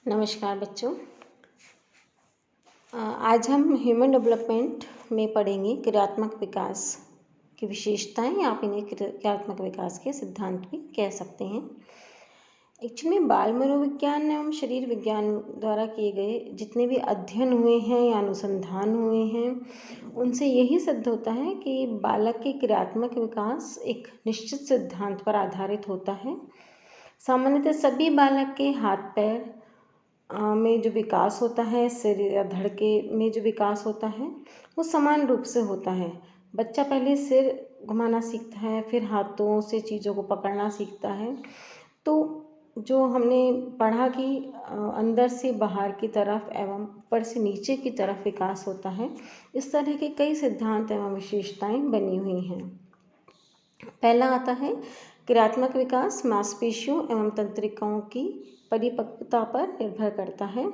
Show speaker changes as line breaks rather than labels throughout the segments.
नमस्कार बच्चों। आज हम ह्यूमन डेवलपमेंट में पढ़ेंगे क्रियात्मक विकास की विशेषताएं, या आप इन्हें क्रियात्मक विकास के सिद्धांत भी कह सकते हैं। एक्चुअली बाल मनोविज्ञान एवं शरीर विज्ञान द्वारा किए गए जितने भी अध्ययन हुए हैं या अनुसंधान हुए हैं, उनसे यही सिद्ध होता है कि बालक के क्रियात्मक विकास एक निश्चित सिद्धांत पर आधारित होता है। सामान्यतः सभी बालक के हाथ पैर में जो विकास होता है, सिर या धड़ के में जो विकास होता है, वो समान रूप से होता है। बच्चा पहले सिर घुमाना सीखता है, फिर हाथों से चीज़ों को पकड़ना सीखता है। तो जो हमने पढ़ा कि अंदर से बाहर की तरफ एवं ऊपर से नीचे की तरफ विकास होता है, इस तरह के कई सिद्धांत एवं विशेषताएं बनी हुई हैं। पहला आता है क्रियात्मक विकास मांसपेशियों एवं तंत्रिकाओं की परिपक्वता पर निर्भर करता है।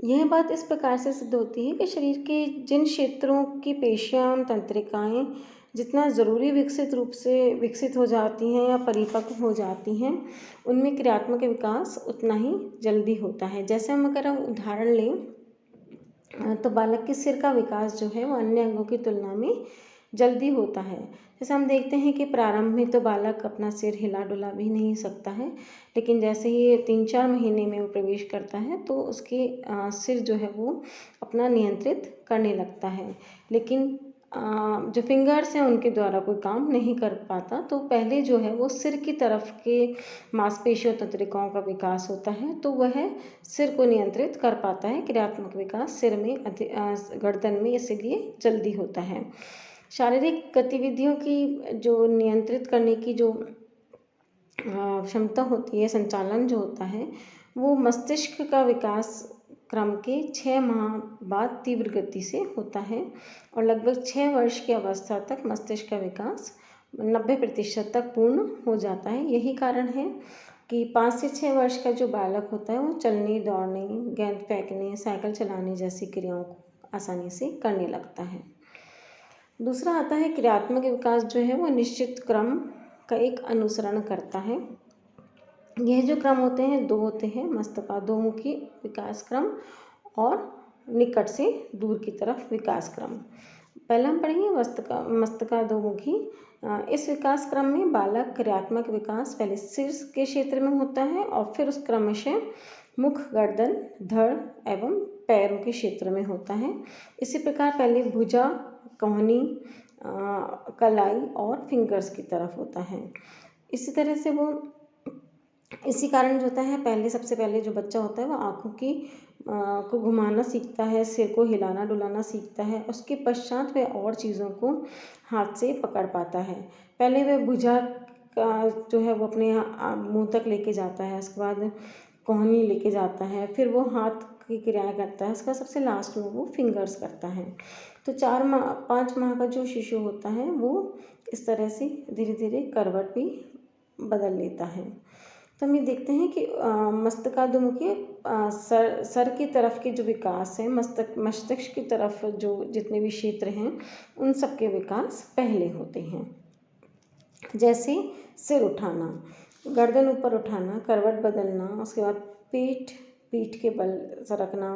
यह बात इस प्रकार से सिद्ध होती है कि शरीर के जिन क्षेत्रों की पेशियां एवं तंत्रिकाएं जितना ज़रूरी विकसित हो जाती हैं या परिपक्व हो जाती हैं, उनमें क्रियात्मक विकास उतना ही जल्दी होता है। जैसे अगर हम उदाहरण लें तो बालक के सिर का विकास जो है वो अन्य अंगों की तुलना में जल्दी होता है। जैसे हम देखते हैं कि प्रारंभ में तो बालक अपना सिर हिला डुला भी नहीं सकता है, लेकिन जैसे ही 3-4 महीने में वो प्रवेश करता है तो उसके सिर जो है वो अपना नियंत्रित करने लगता है। लेकिन जो फिंगर्स हैं उनके द्वारा कोई काम नहीं कर पाता। तो पहले जो है वो सिर की तरफ के मांसपेशियों तंत्रिकाओं का विकास होता है, तो वह सिर को नियंत्रित कर पाता है। क्रियात्मक विकास सिर में गर्दन में इसीलिए जल्दी होता है। शारीरिक गतिविधियों की जो नियंत्रित करने की जो क्षमता होती है, संचालन जो होता है, वो मस्तिष्क का विकास क्रम के 6 माह बाद तीव्र गति से होता है और लगभग 6 वर्ष की अवस्था तक मस्तिष्क का विकास 90% तक पूर्ण हो जाता है। यही कारण है कि 5 से 6 वर्ष का जो बालक होता है वो चलने, दौड़ने, गेंद फेंकने, साइकिल चलाने जैसी क्रियाओं को आसानी से करने लगता है। दूसरा आता है क्रियात्मक विकास जो है वो निश्चित क्रम का एक अनुसरण करता है। यह जो क्रम होते हैं 2 होते हैं, मस्तिष्काधोमुखी विकास क्रम और निकट से दूर की तरफ विकास क्रम। पहले हम पढ़ेंगे मस्तिष्काधोमुखी। इस विकास क्रम में बालक क्रियात्मक विकास पहले सिर के क्षेत्र में होता है और फिर उस क्रमशः मुख, गर्दन, धड़ एवं पैरों के क्षेत्र में होता है। इसी प्रकार पहले भुजा, कोहनी, कलाई और फिंगर्स की तरफ होता है। इसी तरह से वो इसी कारण जो होता है सबसे पहले जो बच्चा होता है वो आँखों को घुमाना सीखता है, सिर को हिलाना डुलाना सीखता है। उसके पश्चात वह और चीज़ों को हाथ से पकड़ पाता है। पहले वह भुजा का जो है वो अपने मुँह तक लेके जाता है, उसके बाद कोहनी लेके जाता है, फिर वो हाथ की क्रियाएं करता है, उसका सबसे लास्ट में वो फिंगर्स करता है। तो 5 माह का जो शिशु होता है वो इस तरह से धीरे धीरे करवट भी बदल लेता है। तो हम ये देखते हैं कि मस्तिष्काधोमुखी सर की तरफ के जो विकास है, मस्तिष्क की तरफ जो जितने भी क्षेत्र हैं उन सब के विकास पहले होते हैं। जैसे सिर उठाना, गर्दन ऊपर उठाना, करवट बदलना, उसके बाद पीठ के बल सरकना,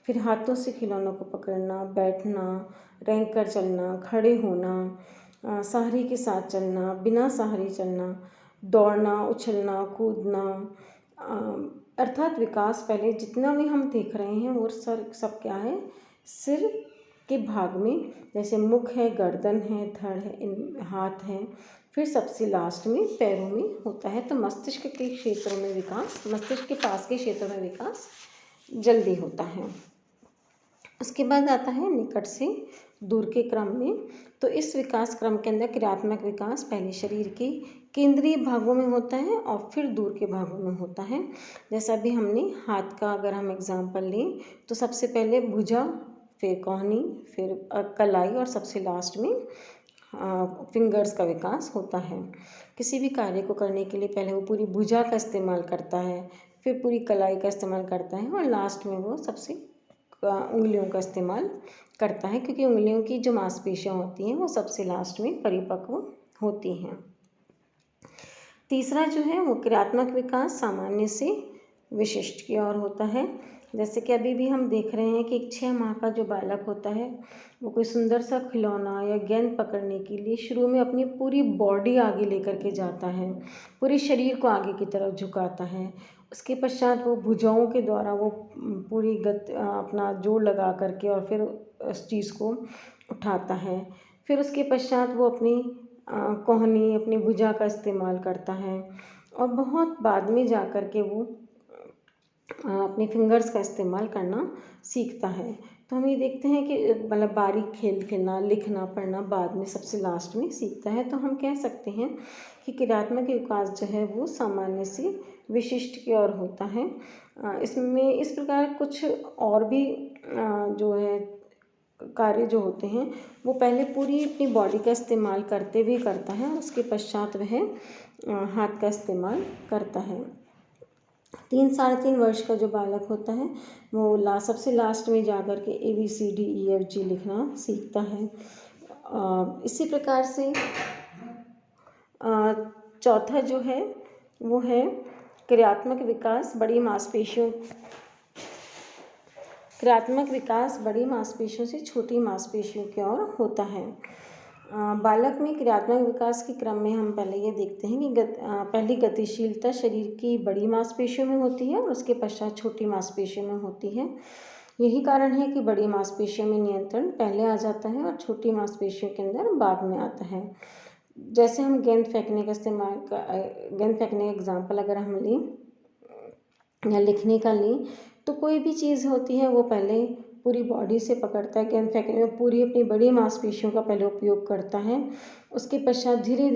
फिर हाथों से खिलौनों को पकड़ना, बैठना, रेंग कर चलना, खड़े होना, सहारे के साथ चलना, बिना सहारे चलना, दौड़ना, उछलना, कूदना, अर्थात विकास पहले जितना भी हम देख रहे हैं वो सब क्या है, सिर के भाग में। जैसे मुख है, गर्दन है, धड़ है, हाथ है, फिर सबसे लास्ट में पैरों में होता है। तो मस्तिष्क के क्षेत्रों में विकास, मस्तिष्क के पास के क्षेत्रों में विकास जल्दी होता है। उसके बाद आता है निकट से दूर के क्रम में। तो इस विकास क्रम के अंदर क्रियात्मक विकास पहले शरीर के केंद्रीय भागों में होता है और फिर दूर के भागों में होता है। जैसा अभी हमने हाथ का अगर हम एग्जाम्पल लें तो सबसे पहले भुजा, फिर कोहनी, फिर कलाई और सबसे लास्ट में फिंगर्स का विकास होता है। किसी भी कार्य को करने के लिए पहले वो पूरी भुजा का इस्तेमाल करता है, फिर पूरी कलाई का इस्तेमाल करता है और लास्ट में वो सबसे उंगलियों का इस्तेमाल करता है, क्योंकि उंगलियों की जो मांसपेशियां होती हैं वो सबसे लास्ट में परिपक्व होती हैं। तीसरा जो है वो क्रियात्मक विकास सामान्य से विशिष्ट की ओर होता है। जैसे कि अभी भी हम देख रहे हैं कि एक 6 माह का जो बालक होता है वो कोई सुंदर सा खिलौना या गेंद पकड़ने के लिए शुरू में अपनी पूरी बॉडी आगे लेकर के जाता है, पूरे शरीर को आगे की तरफ झुकाता है। उसके पश्चात वो भुजाओं के द्वारा वो पूरी अपना जोर लगा करके और फिर उस चीज़ को उठाता है। फिर उसके पश्चात वो अपनी कोहनी, अपनी भुजा का इस्तेमाल करता है और बहुत बाद में जा कर के वो अपने फिंगर्स का इस्तेमाल करना सीखता है। तो हम ये देखते हैं कि मतलब बारीक खेल खेलना, लिखना, पढ़ना बाद में सबसे लास्ट में सीखता है। तो हम कह सकते हैं कि क्रियात्मक विकास जो है वो सामान्य से विशिष्ट की ओर होता है। इसमें इस प्रकार कुछ और भी जो है कार्य जो होते हैं वो पहले पूरी अपनी बॉडी का इस्तेमाल करते भी करता है, उसके पश्चात वह हाथ का इस्तेमाल करता है। 3 साढ़े 3 वर्ष का जो बालक होता है वो सबसे लास्ट में जा कर के ABCDEFG लिखना सीखता है। इसी प्रकार से चौथा जो है वो है क्रियात्मक विकास बड़ी मांसपेशियों से छोटी मांसपेशियों की ओर होता है। बालक में क्रियात्मक विकास के क्रम में हम पहले ये देखते हैं कि पहली गतिशीलता शरीर की बड़ी मांसपेशियों में होती है और उसके पश्चात छोटी मांसपेशियों में होती है। यही कारण है कि बड़ी मांसपेशियों में नियंत्रण पहले आ जाता है और छोटी मांसपेशियों के अंदर बाद में आता है। जैसे हम गेंद फेंकने का एग्जाम्पल अगर हम लें या लिखने का लें, तो कोई भी चीज़ होती है वो पहले पूरी बॉडी से पकड़ता है। गेंद फेंकने में पूरी अपनी बड़ी मांसपेशियों का पहले उपयोग करता है, उसके पश्चात धीरे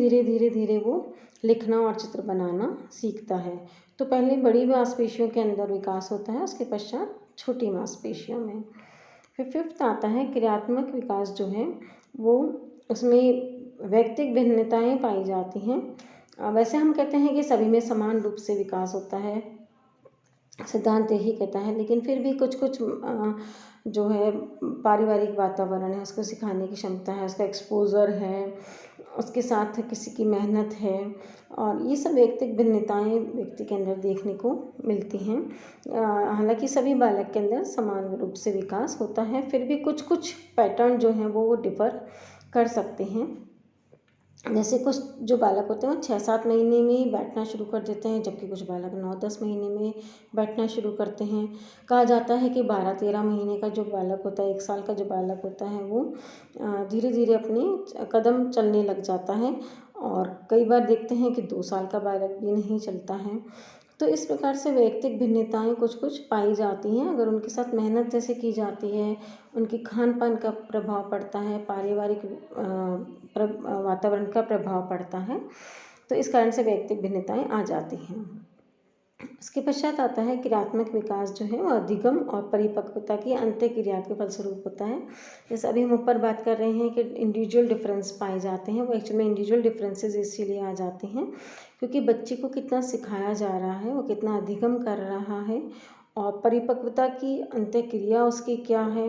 धीरे वो लिखना और चित्र बनाना सीखता है। तो पहले बड़ी मांसपेशियों के अंदर विकास होता है, उसके पश्चात छोटी मांसपेशियों में। फिर 5th आता है क्रियात्मक विकास जो है वो उसमें व्यक्तिगत भिन्नताएं पाई जाती हैं। वैसे हम कहते हैं कि सभी में समान रूप से विकास होता है, सिद्धांत यही कहता है, लेकिन फिर भी कुछ जो है पारिवारिक वातावरण है, उसको सिखाने की क्षमता है, उसका एक्सपोज़र है, उसके साथ किसी की मेहनत है और ये सब व्यक्तिगत भिन्नताएं व्यक्ति के अंदर देखने को मिलती हैं। हालांकि सभी बालक के अंदर समान रूप से विकास होता है, फिर भी कुछ पैटर्न जो हैं वो डिफ़र कर सकते हैं। जैसे कुछ जो बालक होते हैं वो 6-7 महीने में ही बैठना शुरू कर देते हैं, जबकि कुछ बालक 9-10 महीने में बैठना शुरू करते हैं। कहा जाता है कि 12-13 महीने का जो बालक होता है, 1 साल का जो बालक होता है वो धीरे धीरे अपने कदम चलने लग जाता है और कई बार देखते हैं कि 2 साल का बालक भी नहीं चलता है। तो इस प्रकार से व्यक्तिगत भिन्नताएं कुछ पाई जाती हैं। अगर उनके साथ मेहनत जैसे की जाती है, उनके खान पान का प्रभाव पड़ता है, पारिवारिक वातावरण का प्रभाव पड़ता है, तो इस कारण से व्यक्तिगत भिन्नताएं आ जाती हैं। उसके पश्चात आता है क्रियात्मक विकास जो है वो अधिगम और परिपक्वता की अंत्यक्रिया के फलस्वरूप होता है। जैसे अभी हम ऊपर बात कर रहे हैं कि इंडिविजुअल डिफरेंस पाए जाते हैं, वो एक्चुअल में इंडिविजुअल डिफरेंसेस इसीलिए आ जाते हैं क्योंकि बच्चे को कितना सिखाया जा रहा है, वो कितना अधिगम कर रहा है और परिपक्वता की अंत्यक्रिया उसकी क्या है,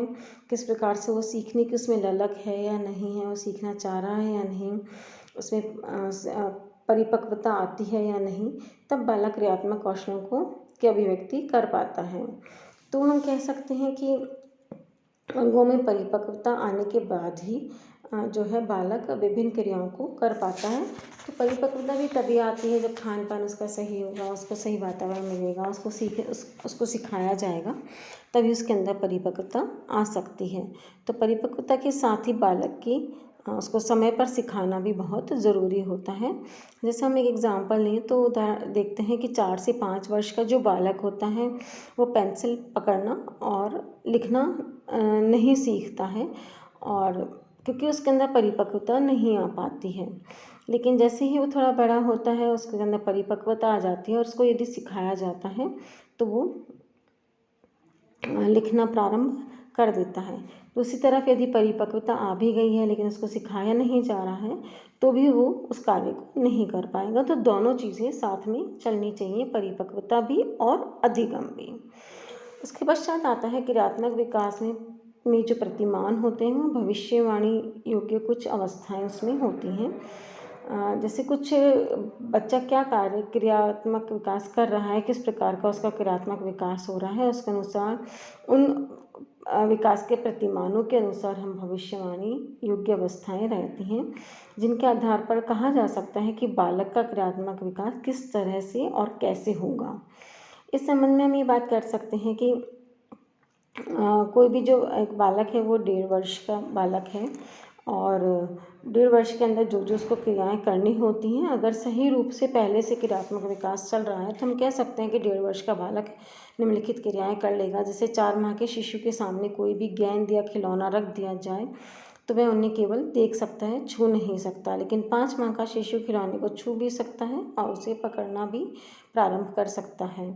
किस प्रकार से वो सीखने की उसमें ललक है या नहीं है, वो सीखना चाह रहा है या नहीं, उसमें परिपक्वता आती है या नहीं, तब बालक क्रियात्मक कौशलों की अभिव्यक्ति कर पाता है। तो हम कह सकते हैं कि अंगों में परिपक्वता आने के बाद ही जो है बालक विभिन्न क्रियाओं को कर पाता है। तो परिपक्वता भी तभी आती है जब खान पान उसका सही होगा, उसको सही वातावरण मिलेगा, उसको सिखाया जाएगा, तभी उसके अंदर परिपक्वता आ सकती है। तो परिपक्वता के साथ ही बालक की उसको समय पर सिखाना भी बहुत ज़रूरी होता है। जैसे हम एक एग्ज़ाम्पल लें तो देखते हैं कि 4 से 5 वर्ष का जो बालक होता है वो पेंसिल पकड़ना और लिखना नहीं सीखता है और क्योंकि उसके अंदर परिपक्वता नहीं आ पाती है। लेकिन जैसे ही वो थोड़ा बड़ा होता है उसके अंदर परिपक्वता आ जाती है और उसको यदि सिखाया जाता है तो वो लिखना प्रारंभ कर देता है। दूसरी तरफ यदि परिपक्वता आ भी गई है लेकिन उसको सिखाया नहीं जा रहा है तो भी वो उस कार्य को नहीं कर पाएगा। तो दोनों चीज़ें साथ में चलनी चाहिए, परिपक्वता भी और अधिगम भी। उसके पश्चात आता है क्रियात्मक विकास में जो प्रतिमान होते हैं वो भविष्यवाणी योग्य कुछ अवस्थाएं उसमें होती हैं। जैसे कुछ बच्चा क्या कार्य क्रियात्मक विकास कर रहा है, किस प्रकार का उसका क्रियात्मक विकास हो रहा है, उसके अनुसार उन विकास के प्रतिमानों के अनुसार हम भविष्यवाणी योग्य अवस्थाएं रहती हैं, जिनके आधार पर कहा जा सकता है कि बालक का क्रियात्मक विकास किस तरह से और कैसे होगा। इस संबंध में हम ये बात कर सकते हैं कि कोई भी जो एक बालक है वो 1.5 वर्ष का बालक है और 1.5 वर्ष के अंदर जो जो उसको क्रियाएं करनी होती हैं, अगर सही रूप से पहले से क्रियात्मक विकास चल रहा है तो हम कह सकते हैं कि 1.5 वर्ष का बालक निम्नलिखित क्रियाएं कर लेगा। जैसे 4 माह के शिशु के सामने कोई भी गेंद या खिलौना रख दिया जाए तो वह उन्हें केवल देख सकता है, छू नहीं सकता, लेकिन 5 माह का शिशु खिलौने को छू भी सकता है और उसे पकड़ना भी प्रारंभ कर सकता है,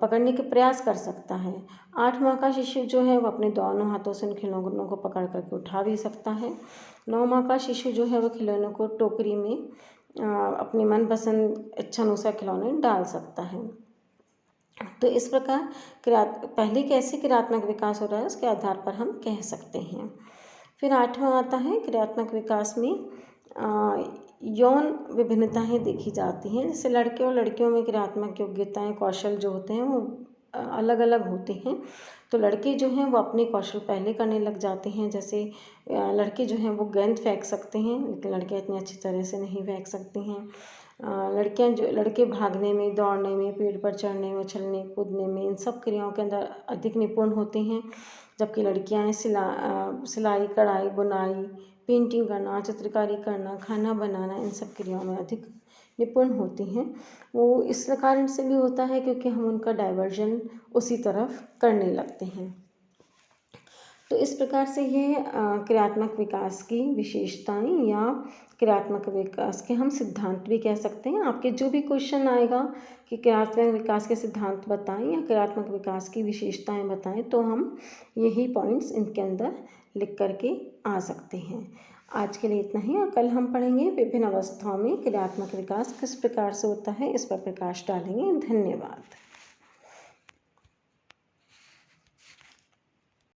पकड़ने के प्रयास कर सकता है। 8 माह का शिशु जो है वो अपने दोनों हाथों से उन खिलौनों को पकड़ करके उठा भी सकता है। 9 माह का शिशु जो है वो खिलौनों को टोकरी में अपनी मनपसंद इच्छानुसार खिलौने डाल सकता है। तो इस प्रकार पहले कैसे क्रियात्मक विकास हो रहा है उसके आधार पर हम कह सकते हैं। फिर 8वां आता है क्रियात्मक विकास में यौन विभिन्नताएं देखी जाती हैं। जैसे लड़के और लड़कियों में क्रियात्मक योग्यताएं कौशल जो होते हैं वो अलग अलग होते हैं। तो लड़के जो हैं वो अपने कौशल पहले करने लग जाते हैं। जैसे लड़के जो हैं वो गेंद फेंक सकते हैं, लेकिन लड़कियां इतनी अच्छी तरह से नहीं फेंक सकती हैं। लड़के भागने में, दौड़ने में, पेड़ पर चढ़ने में, उछलने कूदने में, इन सब क्रियाओं के अंदर अधिक निपुण होते हैं, जबकि लड़कियां सिलाई कढ़ाई बुनाई पेंटिंग करना, चित्रकारी करना, खाना बनाना, इन सब क्रियाओं में अधिक निपुण होती हैं। वो इस कारण से भी होता है क्योंकि हम उनका डाइवर्जन उसी तरफ करने लगते हैं। तो इस प्रकार से ये क्रियात्मक विकास की विशेषताएं या क्रियात्मक विकास के हम सिद्धांत भी कह सकते हैं। आपके जो भी क्वेश्चन आएगा कि क्रियात्मक विकास के सिद्धांत बताएं या क्रियात्मक विकास की विशेषताएं बताएं, तो हम यही पॉइंट्स इनके अंदर लिख करके आ सकते हैं। आज के लिए इतना ही, और कल हम पढ़ेंगे विभिन्न अवस्थाओं में क्रियात्मक विकास किस प्रकार से होता है, इस पर प्रकाश डालेंगे। धन्यवाद।